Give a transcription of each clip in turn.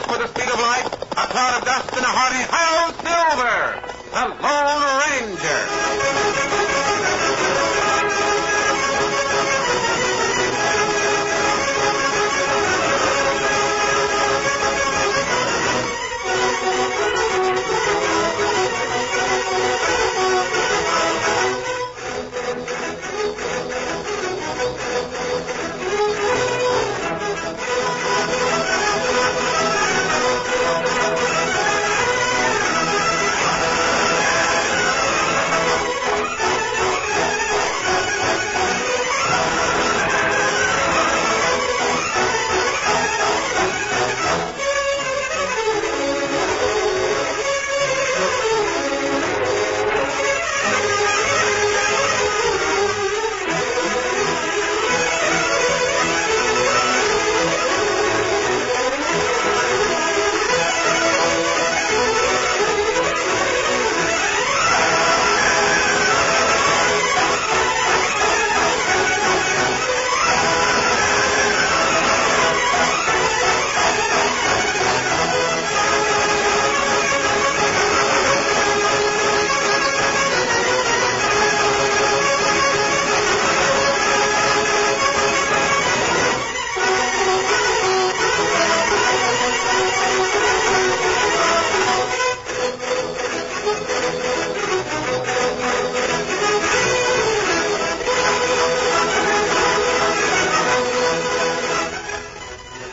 smoke with the speed of light, a cloud of dust, and a hearty "Hello, Silver!" The Lone Ranger.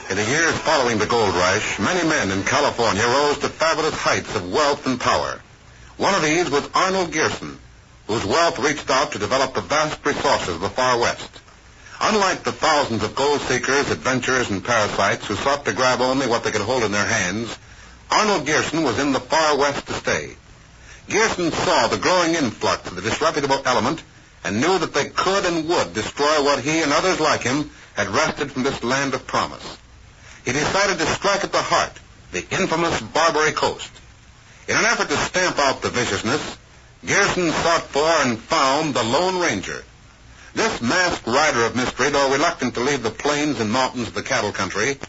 In the years following the gold rush, many men in California rose to fabulous heights of wealth and power. One of these was Arnold Gearson, whose wealth reached out to develop the vast resources of the far west. Unlike the thousands of gold seekers, adventurers, and parasites who sought to grab only what they could hold in their hands, Arnold Gearson was in the far west to stay. Gearson saw the growing influx of the disreputable element and knew that they could and would destroy what he and others like him had wrested from this land of promise. He decided to strike at the heart, the infamous Barbary Coast. In an effort to stamp out the viciousness, Gearson sought for and found the Lone Ranger. This masked rider of mystery, though reluctant to leave the plains and mountains of the cattle country,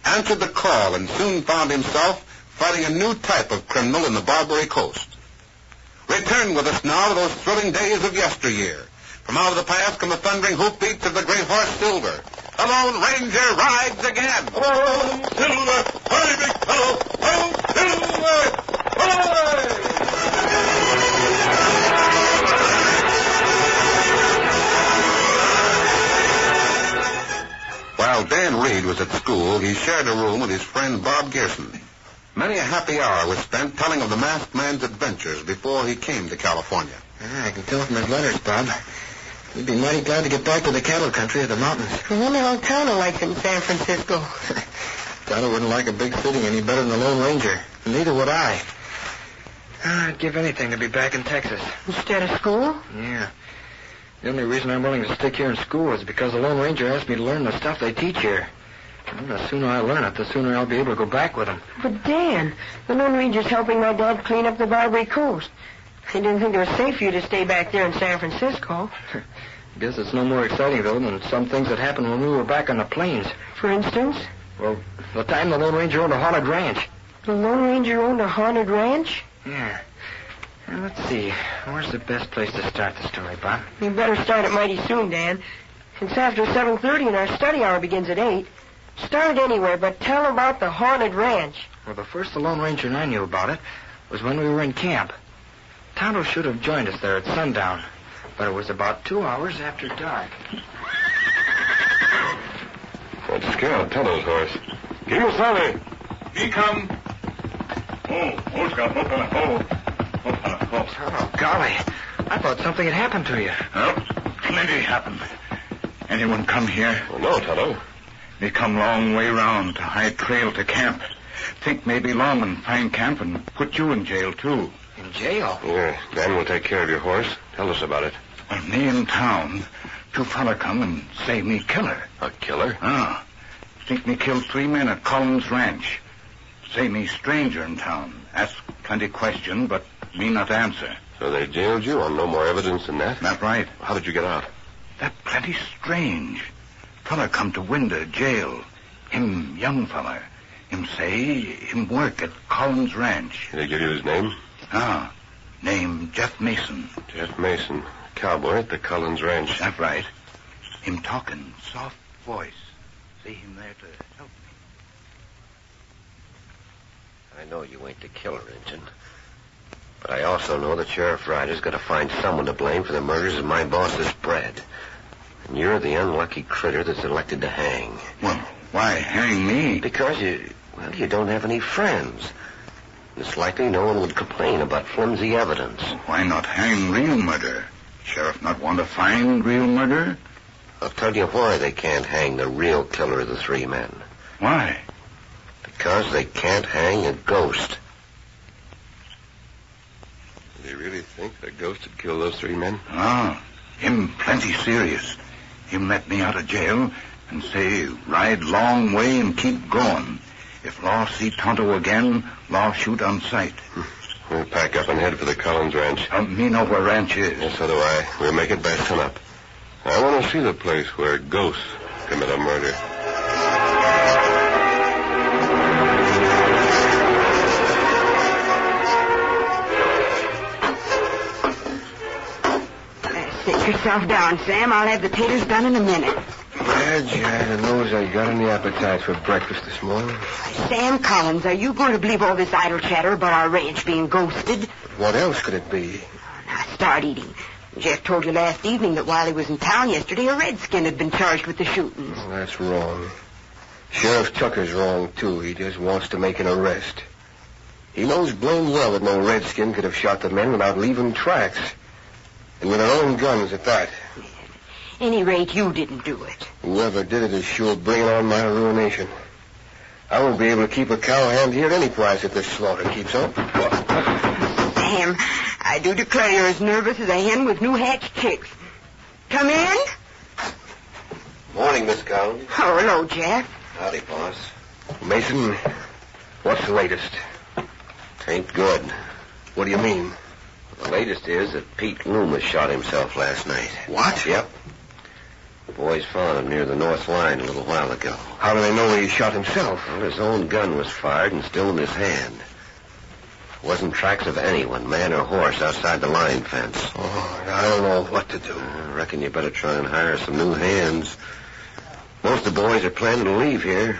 answered the call and soon found himself fighting a new type of criminal in the Barbary Coast. Return with us now to those thrilling days of yesteryear. From out of the past come the thundering hoofbeats of the great horse Silver. The Lone Ranger rides again. Oh, Silver! Hurry, big fellow! Oh, Silver! Hurry! While Dan Reed was at school, he shared a room with his friend Bob Gearson. Many a happy hour was spent telling of the masked man's adventures before he came to California. I can tell from his letters, Bob. He'd be mighty glad to get back to the cattle country of the mountains. I wonder how Tonto likes it in San Francisco. Tonto wouldn't like a big city any better than the Lone Ranger. Neither would I. I'd give anything to be back in Texas. Instead of school? Yeah. The only reason I'm willing to stick here in school is because the Lone Ranger asked me to learn the stuff they teach here. And the sooner I learn it, the sooner I'll be able to go back with him. But, Dan, the Lone Ranger's helping my dad clean up the Barbary Coast. I didn't think it was safe for you to stay back there in San Francisco. Guess it's no more exciting, though, than some things that happened when we were back on the plains. For instance? Well, the time the Lone Ranger owned a haunted ranch. The Lone Ranger owned a haunted ranch? Yeah. Now, let's see. Where's the best place to start the story, Bob? You better start it mighty soon, Dan. It's after 7:30 and our study hour begins at 8. Start anywhere, but tell about the haunted ranch. Well, the first the Lone Ranger and I knew about it was when we were in camp. Tonto should have joined us there at sundown, but it was about 2 hours after dark. That's Scout, Tonto's horse. Give us Sally. He come. Oh, Scout. Oh, golly. I thought something had happened to you. Oh, plenty happened. Anyone come here? Oh, no, Tonto. They come long way round to hide trail to camp. Think maybe long and find camp and put you in jail, too. In jail? Yeah, Dan will take care of your horse. Tell us about it. Well, me in town, two fella come and say me killer. A killer? Ah. Think me killed 3 men at Collins Ranch. Say me stranger in town. Ask plenty question, but me not answer. So they jailed you on no more evidence than that? That right. How did you get out? That plenty strange. Fella come to window jail. Him young fella. Him say him work at Collins Ranch. Did he give you his name? Ah, name Jeff Mason. Jeff Mason, cowboy at the Collins Ranch. That's right. Him talking, soft voice. Say him there to help me. I know you ain't the killer, Injun. But I also know that Sheriff Ryder's got to find someone to blame for the murders of my boss's bred. And you're the unlucky critter that's elected to hang. Well, why hang me? Because you don't have any friends. It's likely no one would complain about flimsy evidence. Why not hang real murder? Sheriff not want to find real murder? I'll tell you why they can't hang the real killer of the three men. Why? Because they can't hang a ghost. Did he really think the ghost had killed those three men? Ah, him plenty serious. Him let me out of jail and say ride long way and keep going. If law see Tonto again, law shoot on sight. We'll pack up and head for the Collins Ranch. Me know where ranch is. Yes, so do I. We'll make it by sunup. I want to see the place where ghosts commit a murder. Sit yourself down, Sam. I'll have the taters done in a minute. Madge, I knows I got any appetite for breakfast this morning. Sam Collins, are you going to believe all this idle chatter about our ranch being ghosted? What else could it be? Now, start eating. Jeff told you last evening that while he was in town yesterday, a redskin had been charged with the shootings. Oh, that's wrong. Sheriff Tucker's wrong, too. He just wants to make an arrest. He knows blame well that no redskin could have shot the men without leaving tracks. And with their own guns at that. At any rate, you didn't do it. Whoever did it is sure bringing on my ruination. I won't be able to keep a cow hand here at any price if this slaughter keeps up. Sam, I do declare you're as nervous as a hen with new hatched chicks. Come in? Morning, Miss Collins. Oh, hello, Jeff. Howdy, boss. Mason, what's the latest? Tain't good. What do you mean? The latest is that Pete Loomis shot himself last night. What? Yep. The boys found him near the north line a little while ago. How do they know he shot himself? Well, his own gun was fired and still in his hand. Wasn't tracks of anyone, man or horse, outside the line fence. Oh, I don't know what to do. I reckon you better try and hire some new hands. Most of the boys are planning to leave here.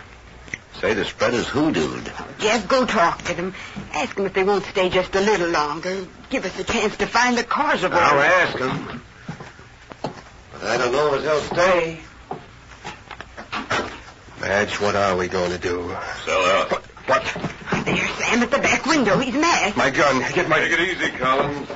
Say the spread is hoodooed. Jeff, go talk to them. Ask them if they won't stay just a little longer. Give us a chance to find the cause of all I'll this. ask them. But I don't know as they'll stay. Madge, what are we going to do? Sell out. What? There's Sam at the back window. He's mad. My gun. Get my... Take it easy, Collins.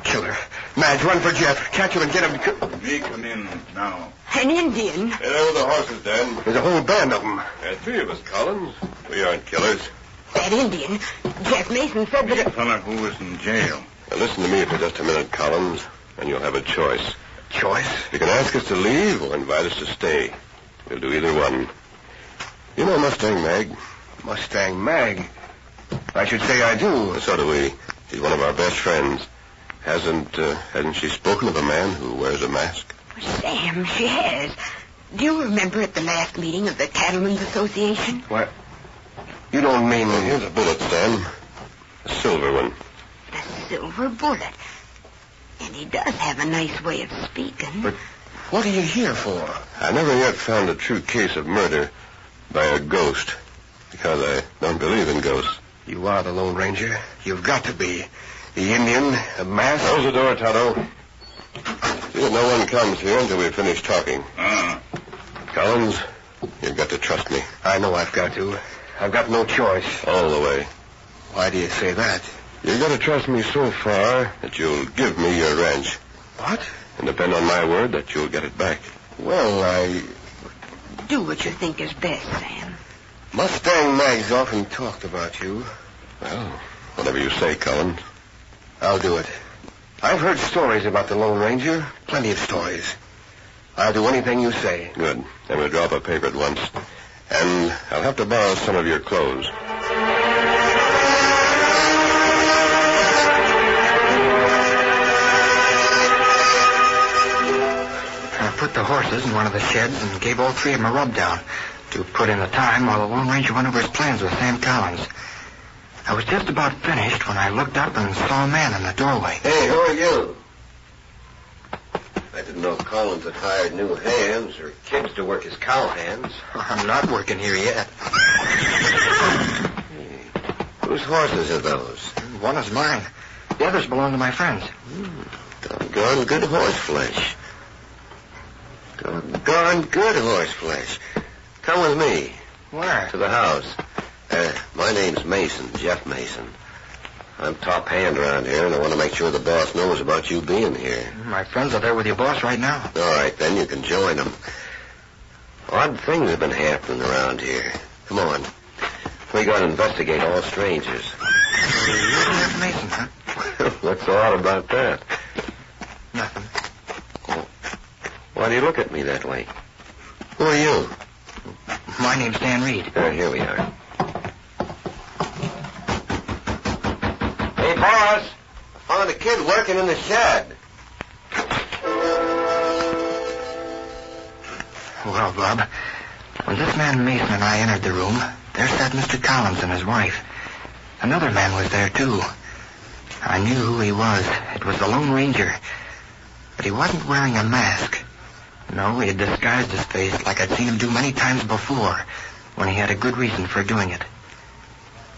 Killer. Madge, run for Jeff. Catch him and get him. Me come in now. An Indian. Hey, there with the horses, Dan. There's a whole band of them. There are three of us, Collins. We aren't killers. That Indian. Jeff Mason said that... The fella who was in jail. Now, listen to me for just a minute, Collins, and you'll have a choice. Choice? You can ask us to leave or invite us to stay. We'll do either one. You know Mustang Mag? Mustang Mag. I should say I do. So do we. She's one of our best friends. Hasn't she spoken of a man who wears a mask? Sam, she has. Do you remember at the last meeting of the Cattlemen's Association? What? You don't mean... Well, here's a bullet, Sam. A silver one. A silver bullet. And he does have a nice way of speaking. But what are you here for? I never yet found a true case of murder by a ghost, because I don't believe in ghosts. You are the Lone Ranger. You've got to be. The Indian, a mask... Close the door, Tonto. See that no one comes here until we finish talking. Collins, you've got to trust me. I know I've got to. I've got no choice. All the way. Why do you say that? You've got to trust me so far that you'll give me your ranch. What? And depend on my word that you'll get it back. Well, Do what you think is best, Sam. Mustang Mag's often talked about you. Well, whatever you say, Collins. I'll do it. I've heard stories about the Lone Ranger. Plenty of stories. I'll do anything you say. Good. Then we'll drop a paper at once. And I'll have to borrow some of your clothes. I put the horses in one of the sheds and gave all three of them a rub down. to put in the time while the Lone Ranger went over his plans with Sam Collins. I was just about finished when I looked up and saw a man in the doorway. Hey, who are you? I didn't know Collins had hired new hands or kids to work his cowhands. I'm not working here yet. Whose horses are those? One is mine. The others belong to my friends. Doggone good horse flesh. Doggone good horse flesh. Come with me. Where? To the house. My name's Mason, Jeff Mason. I'm top hand around here, and I want to make sure the boss knows about you being here. My friends are there with your boss right now. All right, then you can join them. Odd things have been happening around here. Come on. We got to investigate all strangers. You're Jeff Mason, huh? What's odd about that? Nothing. Oh. Why do you look at me that way? Who are you? My name's Dan Reed. Here we are. Hey, boss. I found a kid working in the shed. Well, Bob, when this man Mason and I entered the room, there sat Mr. Collins and his wife. Another man was there, too. I knew who he was. It was the Lone Ranger. But he wasn't wearing a mask. No, he had disguised his face like I'd seen him do many times before, when he had a good reason for doing it.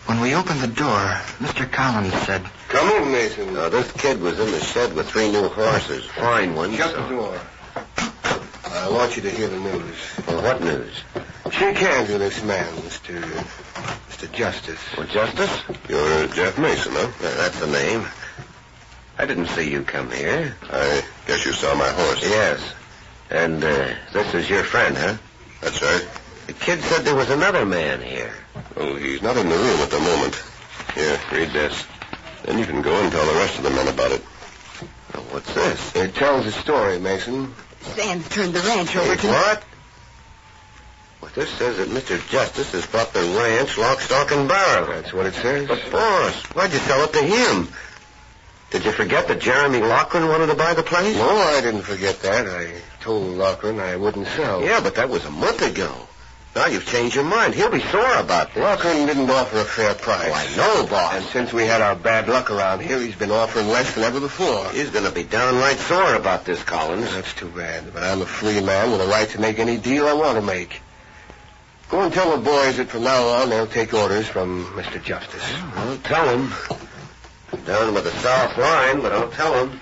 When we opened the door, Mr. Collins said, Come in, Mason. Now, this kid was in the shed with 3 new horses. Fine ones. Shut the door. I want you to hear the news. Well, what news? Shake hands with this man, Mr. Justice. Well, Justice? You're Jeff Mason, huh? That's the name. I didn't see you come here. I guess you saw my horse. Yes. And this is your friend, huh? That's right. The kid said there was another man here. Oh, he's not in the room at the moment. Here, read this. Then you can go and tell the rest of the men about it. Well, what's this? It tells a story, Mason. Sam's turned the ranch over to... What? Well, this says that Mr. Justice has bought the ranch lock, stock, and barrel. That's what it says. But, boss, why'd you sell it to him? Did you forget that Jeremy Lochran wanted to buy the place? No, I didn't forget that. I told Lochran I wouldn't sell. Yeah, but that was a month ago. Now you've changed your mind. He'll be sore about this. Lochran didn't offer a fair price. Oh, I know, boss. And since we had our bad luck around here, he's been offering less than ever before. He's going to be downright sore about this, Collins. That's too bad, but I'm a free man with a right to make any deal I want to make. Go and tell the boys that from now on they'll take orders from Mr. Justice. I'll tell him. Down with the South Line, but I'll tell him.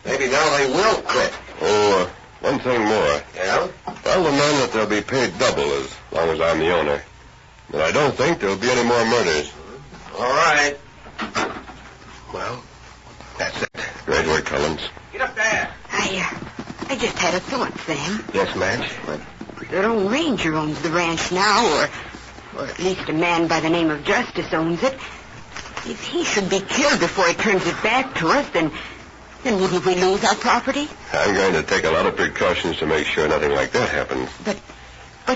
Maybe now they will quit. Oh, one thing more. Yeah? Tell the men that they'll be paid double as long as I'm the owner. But I don't think there'll be any more murders. All right. Well, that's it. Great work, Collins. Get up there. I just had a thought, Sam. Yes, Madge? The Lone Ranger owns the ranch now, or at least a man by the name of Justice owns it. If he should be killed before he turns it back to us, then wouldn't we lose our property? I'm going to take a lot of precautions to make sure nothing like that happens. But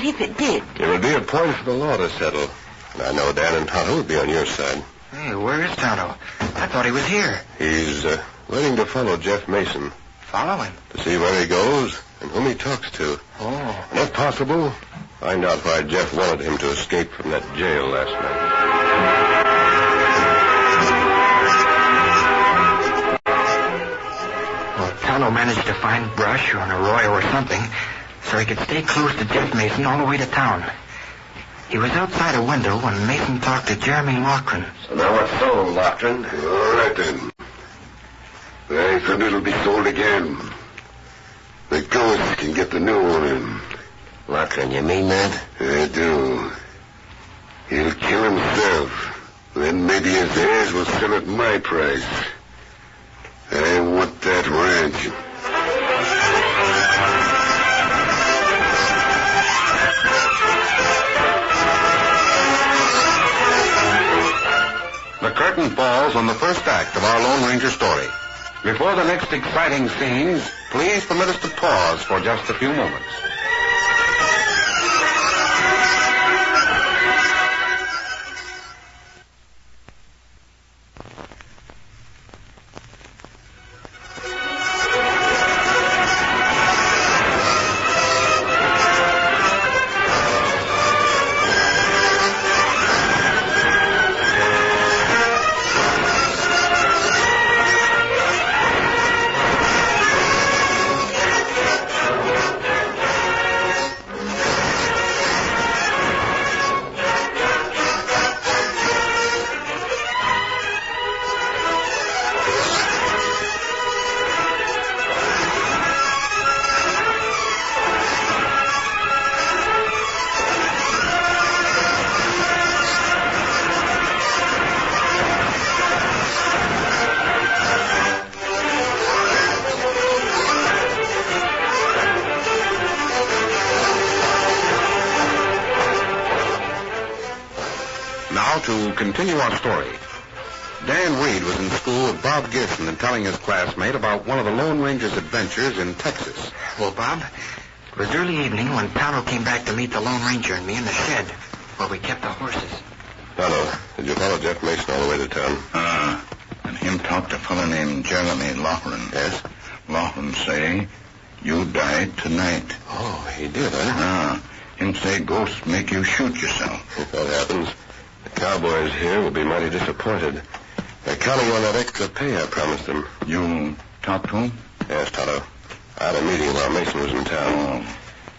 if it did... It would be a point for the law to settle. And I know Dan and Tonto would be on your side. Hey, where is Tonto? I thought he was here. He's waiting to follow Jeff Mason. Follow him? To see where he goes and whom he talks to. Oh. And if possible, find out why Jeff wanted him to escape from that jail last night. Tonto managed to find brush or an arroyo or something so he could stay close to Jeff Mason all the way to town. He was outside a window when Mason talked to Jeremy Lochran. So now what's so, Lochran? All right, then. I think it'll be sold again. The ghost can get the new one in. Lochran, you mean that? I do. He'll kill himself. Then maybe his heirs will sell at my price. I want that ranch. The curtain falls on the first act of our Lone Ranger story. Before the next exciting scenes, please permit us to pause for just a few moments. Now to continue our story. Dan Reed was in school with Bob Gerson and telling his classmate about one of the Lone Ranger's adventures in Texas. Well, Bob, it was early evening when Tonto came back to meet the Lone Ranger and me in the shed where we kept the horses. Tonto, did you follow Jeff Mason all the way to town? And him talk to a fellow named Jeremy Laughlin. Yes? Laughlin say, you died tonight. Oh, he did, huh? Him say ghosts make you shoot yourself. If that happens, the cowboys here will be mighty disappointed. They're counting on that extra pay I promised them. You talk to him? Yes, Tonto. I had a meeting while Mason was in town.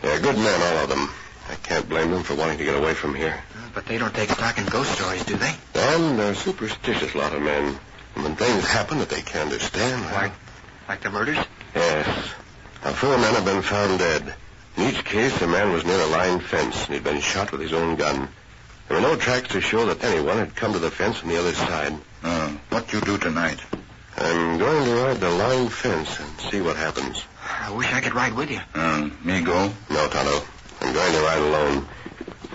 They're good men, all of them. I can't blame them for wanting to get away from here. But they don't take stock in ghost stories, do they? And they're a superstitious lot of men. And when things happen that they can't understand... Like the murders? Yes. Now, 4 men have been found dead. In each case, the man was near a line fence, and he'd been shot with his own gun. There were no tracks to show that anyone had come to the fence from the other side. What you do tonight? I'm going to ride the line fence and see what happens. I wish I could ride with you. Me go? No, Tonto. I'm going to ride alone.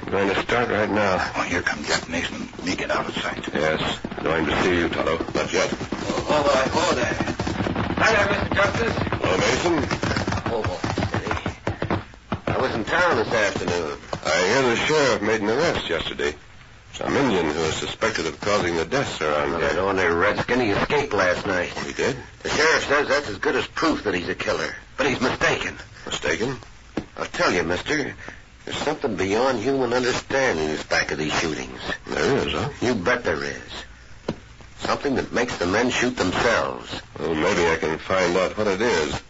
I'm going to start right now. Oh, here comes Jeff Mason. Me get out of sight. Yes. Going to see you, Tonto. Not yet. Oh, there. Hi there, Mr. Justice. Hello, Mason. Steady. I was in town this afternoon. I hear the sheriff made an arrest yesterday. Some Indian who is suspected of causing the deaths around here. That ordinary redskin, he escaped last night. He did? The sheriff says that's as good as proof that he's a killer. But he's mistaken. Mistaken? I'll tell you, mister, there's something beyond human understanding that's back of these shootings. There is, huh? You bet there is. Something that makes the men shoot themselves. Well, maybe I can find out what it is.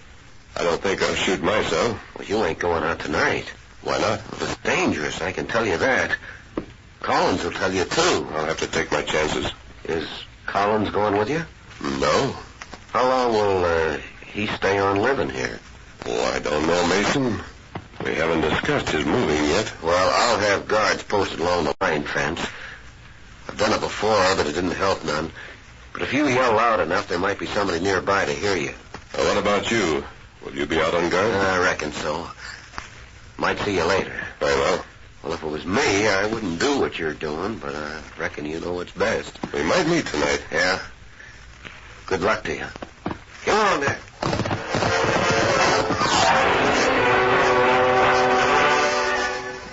I don't think I'll shoot myself. Well, you ain't going out tonight. Why not? Well, it's dangerous, I can tell you that. Collins will tell you, too. I'll have to take my chances. Is Collins going with you? No. How long will he stay on living here? Oh, I don't know, Mason. We haven't discussed his moving yet. Well, I'll have guards posted along the line fence. I've done it before, but it didn't help none. But if you yell loud enough, there might be somebody nearby to hear you. Well, what about you? Will you be out on guard? I reckon so. Might see you later. Very well. Well, if it was me, I wouldn't do what you're doing, but I reckon you know what's best. We might meet tonight. Yeah? Good luck to you. Come on there.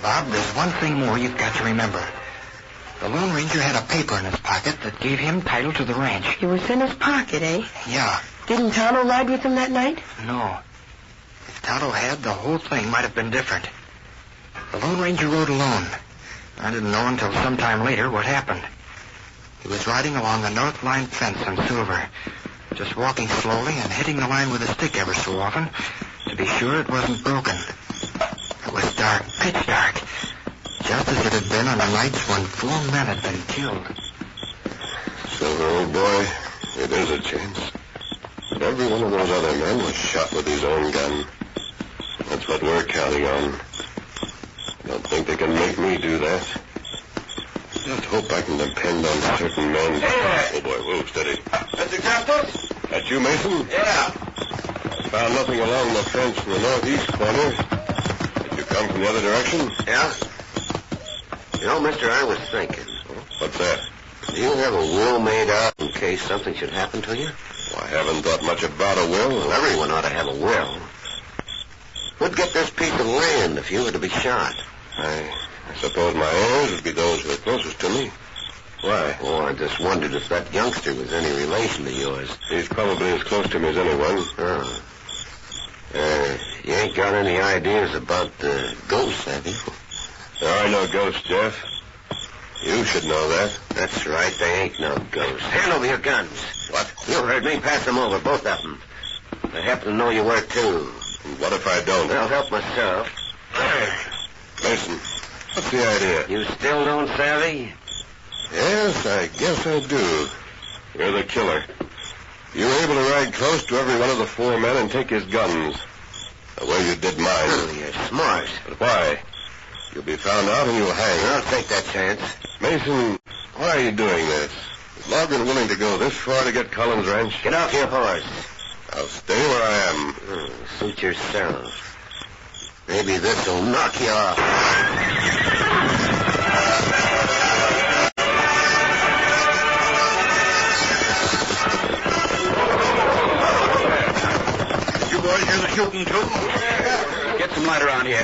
Bob, there's one thing more you've got to remember. The Lone Ranger had a paper in his pocket that gave him title to the ranch. It was in his pocket, eh? Yeah. Didn't Tonto ride with him that night? No. If Tonto had, the whole thing might have been different. The Lone Ranger rode alone. I didn't know until sometime later what happened. He was riding along the north line fence in Silver, just walking slowly and hitting the line with a stick ever so often to be sure it wasn't broken. It was dark, pitch dark, just as it had been on the nights when 4 men had been killed. Silver, old boy, it is a chance. But every one of those other men was shot with his own gun. That's what we're counting on. I don't think they can make me do that. Just hope I can depend on certain men. Hey! Oh, boy, whoa, steady. Mr. Justice? That you, Mason? Yeah. I found nothing along the fence in the northeast corner. Did you come from the other direction? Yeah? You know, mister, I was thinking. What's that? Do you have a will made out in case something should happen to you? Well, I haven't thought much about a will. Well, everyone ought to have a will. Who'd get this piece of land if you were to be shot? I suppose my heirs would be those who are closest to me. Why? Oh, I just wondered if that youngster was any relation to yours. He's probably as close to me as anyone. Oh. You ain't got any ideas about ghosts, have you? There are no ghosts, Jeff. You should know that. That's right, they ain't no ghosts. Hand over your guns. What? You heard me. Pass them over, both of them. I happen to know you were, too. And what if I don't? I'll help myself. Mason, what's the idea? You still don't savvy? Yes, I guess I do. You're the killer. You were able to ride close to every one of the 4 men and take his guns. The way you did mine. Oh, you're smart. But why? You'll be found out and you'll hang. I'll take that chance. Mason, why are you doing this? Is Logan willing to go this far to get Collins Ranch? Get off your horse. I'll stay where I am. Suit yourself. Maybe this'll knock you off.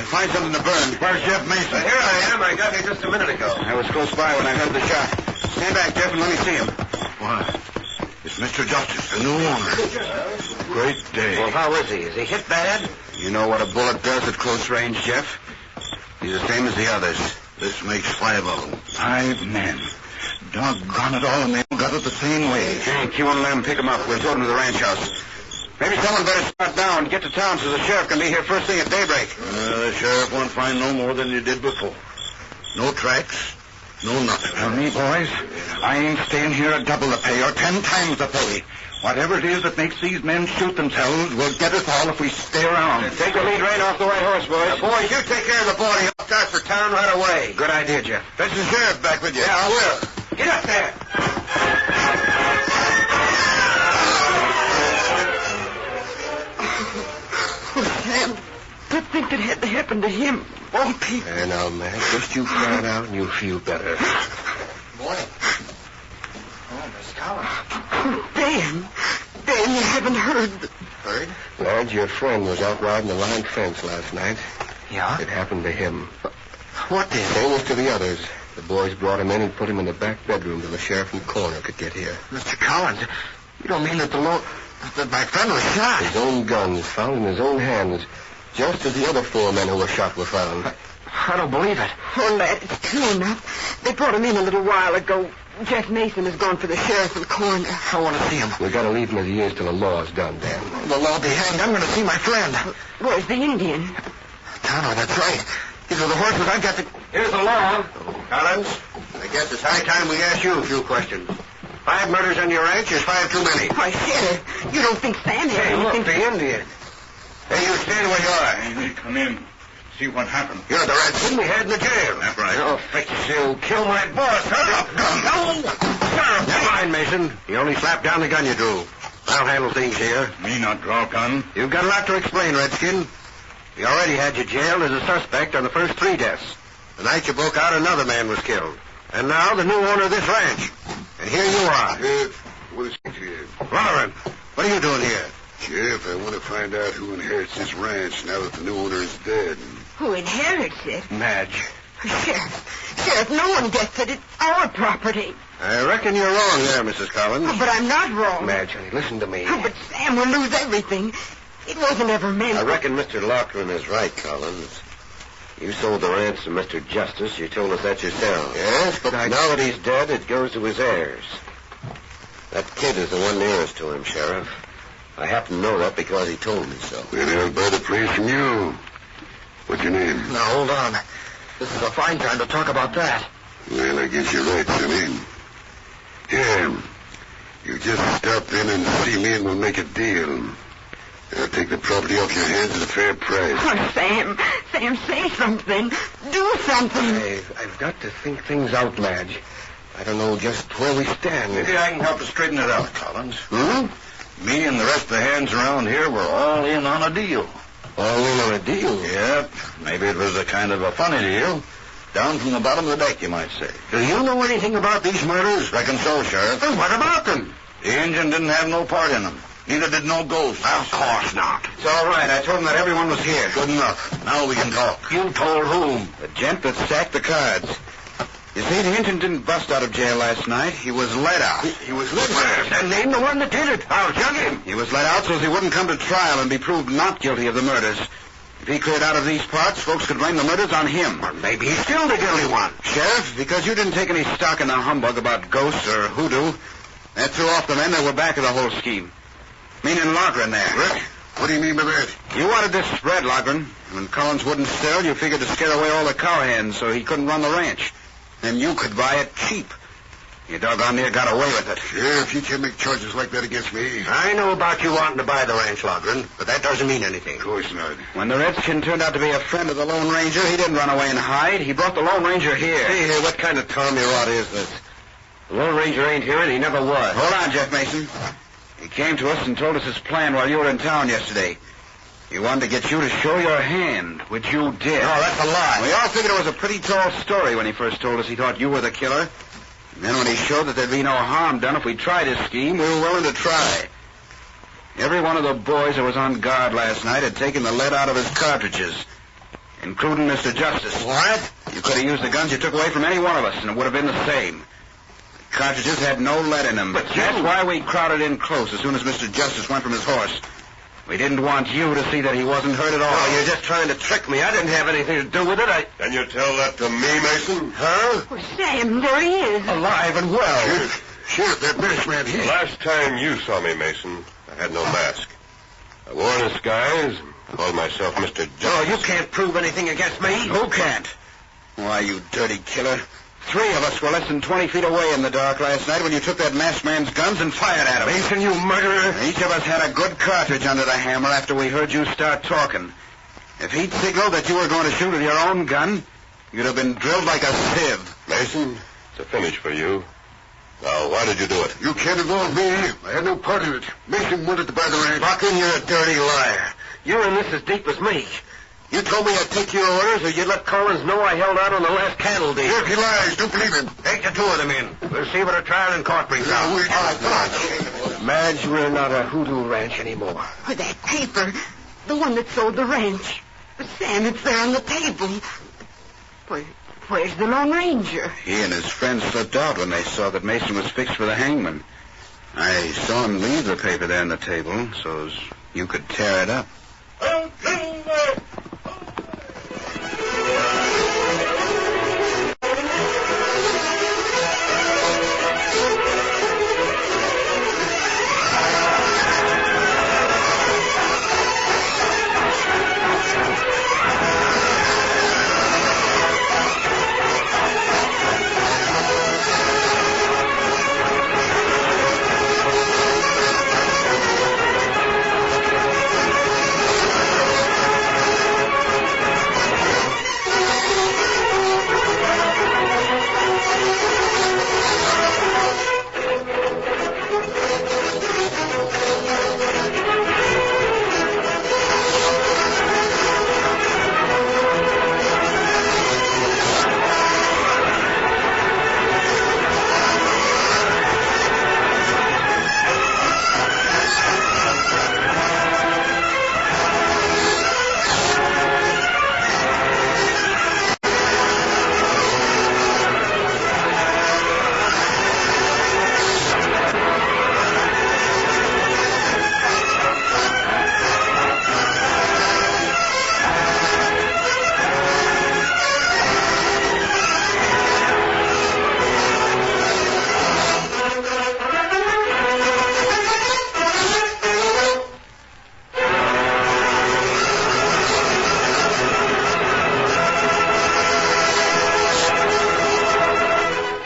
find something to burn. Where's Jeff Mason? Here I am. I got here just a minute ago. I was close by when I heard the shot. Stand back, Jeff, and let me see him. Why? It's Mr. Justice, the new owner. Great day. Well, how is he? Is he hit bad? You know what a bullet does at close range, Jeff? He's the same as the others. This makes 5 of them. 5 men. Doggone it all, and they all got it the same way. Hank, you and Lem pick him up. We'll tow him to the ranch house. Maybe someone better start now and get to town so the sheriff can be here first thing at daybreak. The sheriff won't find no more than you did before. No tracks, no nothing. Well, me, boys, I ain't staying here at double the pay or 10 times the pay. Whatever it is that makes these men shoot themselves will get us all if we stay around. Take the lead rein off the white horse, boys. Boys, you take care of the body. I'll start for town right away. Good idea, Jeff. Fetch the sheriff back with you. Yeah, I will. Get up there. Oh, Sam, to think it had to happen to him. Won't he? There now, man. Just you cry it out and you'll feel better. Morning. Oh, Miss Collins. Oh, Dan, you haven't heard. Heard? Lad, your friend was out riding the line fence last night. Yeah? It happened to him. What did? Same as to the others. The boys brought him in and put him in the back bedroom till the sheriff and coroner could get here. Mr. Collins, you don't mean that that my friend was shot? His own guns, found in his own hands, just as the other 4 men who were shot were found. I don't believe it. Oh, lad, it's true enough. They brought him in a little while ago. Jeff Mason has gone for the sheriff and coroner. I want to see him. We gotta leave him as he is till the law's done, Dan. The law be hanged. I'm going to see my friend. Where's the Indian? Tonto, that's right. These are the horses I've got to... Here's the law. Collins, I guess it's high time we ask you a few questions. 5 murders on your ranch is 5 too many. Why, Sheriff, you don't think Sam had Hey, look, anything... the Indian. Hey, you stand where you are. Hey, come in. See what happened. You're the redskin we had in the jail. That's right. Oh, fix you. Kill my boss. Huh? Gun. Never mind, Mason. You only slapped down the gun you drew. I'll handle things here. Me not draw gun. You've got a lot to explain, Redskin. We already had you jailed as a suspect on the first 3 deaths. The night you broke out, another man was killed. And now the new owner of this ranch. And here you are. What is it here? Lauren, what are you doing here? Jeff, I want to find out who inherits this ranch now that the new owner is dead. Who inherits it? Madge. Sheriff, no one gets it. It's our property. I reckon you're wrong there, Mrs. Collins. Oh, but I'm not wrong. Madge, honey, listen to me. Oh, but Sam will lose everything. It wasn't ever meant... I reckon Mr. Loughran is right, Collins. You sold the ranch to Mr. Justice. You told us that yourself. Yes, but Now that he's dead, it goes to his heirs. That kid is the one nearest to him, Sheriff. I happen to know that because he told me so. Then I'll buy the place from you. What's your name? Now, hold on. This is a fine time to talk about that. Well, I guess you're right, Sonny. Here, you just stop in and see me and we'll make a deal. I'll take the property off your hands at a fair price. Oh, Sam, say something. Do something. I've got to think things out, Madge. I don't know just where we stand. Maybe I can help to straighten it out, Collins. Hmm? Me and the rest of the hands around here were all in on a deal. All in on a deal? Yep. Maybe it was a kind of a funny deal. Down from the bottom of the deck, you might say. Do you know anything about these murders? Reckon so, Sheriff. Well, what about them? The Injun didn't have no part in them. Neither did no ghost. Of course not. It's all right. I told him that everyone was here. Good enough. Now we can talk. You told whom? The gent that stacked the cards. You see, the Injun didn't bust out of jail last night. He was let out. He was let out? And name the one that did it. I'll jug him. He was let out so he wouldn't come to trial and be proved not guilty of the murders. If he cleared out of these parts, folks could blame the murders on him. Or maybe he's still the guilty one. Sheriff, because you didn't take any stock in the humbug about ghosts or hoodoo, that threw off the men that were back of the whole scheme. Meaning Loughran there. Rick, what do you mean by that? You wanted this spread, Loughran. When Collins wouldn't sell, you figured to scare away all the cowhands so he couldn't run the ranch. Then you could buy it cheap. You doggone near got away with it. Sheriff, you can't make charges like that against me. I know about you wanting to buy the ranch, Loughran, but that doesn't mean anything. Of course not. When the Redskin turned out to be a friend of the Lone Ranger, he didn't run away and hide. He brought the Lone Ranger here. Hey, what kind of Tommy rot is this? The Lone Ranger ain't here, and he never was. Hold on, Jeff Mason. He came to us and told us his plan while you were in town yesterday. He wanted to get you to show your hand, which you did. No, that's a lie. We all figured it was a pretty tall story when he first told us he thought you were the killer. And then when he showed that there'd be no harm done if we tried his scheme, we were willing to try. Every one of the boys that was on guard last night had taken the lead out of his cartridges. including Mr. Justice. What? You could have used the guns you took away from any one of us, and it would have been the same. The cartridges had no lead in them. But that's why we crowded in close as soon as Mr. Justice went from his horse. We didn't want you to see that he wasn't hurt at all. Oh, you're just trying to trick me. I didn't have anything to do with it. Can you tell that to me, Mason? Huh? Oh, Sam, there he is. Alive and well. Sheriff, that masked man here. The last time you saw me, Mason, I had no mask. I wore a disguise, called myself Mr. Justice. Oh, you can't prove anything against me. Who can't? Why, you dirty killer. 3 of us were less than 20 feet away in the dark last night when you took that masked man's guns and fired at him. Mason, you murderer. Each of us had a good cartridge under the hammer after we heard you start talking. If he'd signaled that you were going to shoot with your own gun, you'd have been drilled like a sieve. Mason, it's a finish for you. Now, why did you do it? You can't involve me. I had no part in it. Mason wanted to buy the ranch. Buckin, you're a dirty liar. You're in this as deep as me. You told me I'd take your orders, or you'd let Collins know I held out on the last cattle deal. If he lies, don't believe him. Take the 2 of them in. We'll see what a trial in court brings out. Madge, we're not a hoodoo ranch anymore. Oh, that paper. The one that sold the ranch. Sam, it's there on the table. Where's the Lone Ranger? He and his friends slipped out when they saw that Mason was fixed for the hangman. I saw him leave the paper there on the table so as you could tear it up.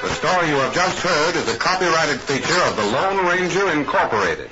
The story you have just heard is a copyrighted feature of the Lone Ranger Incorporated.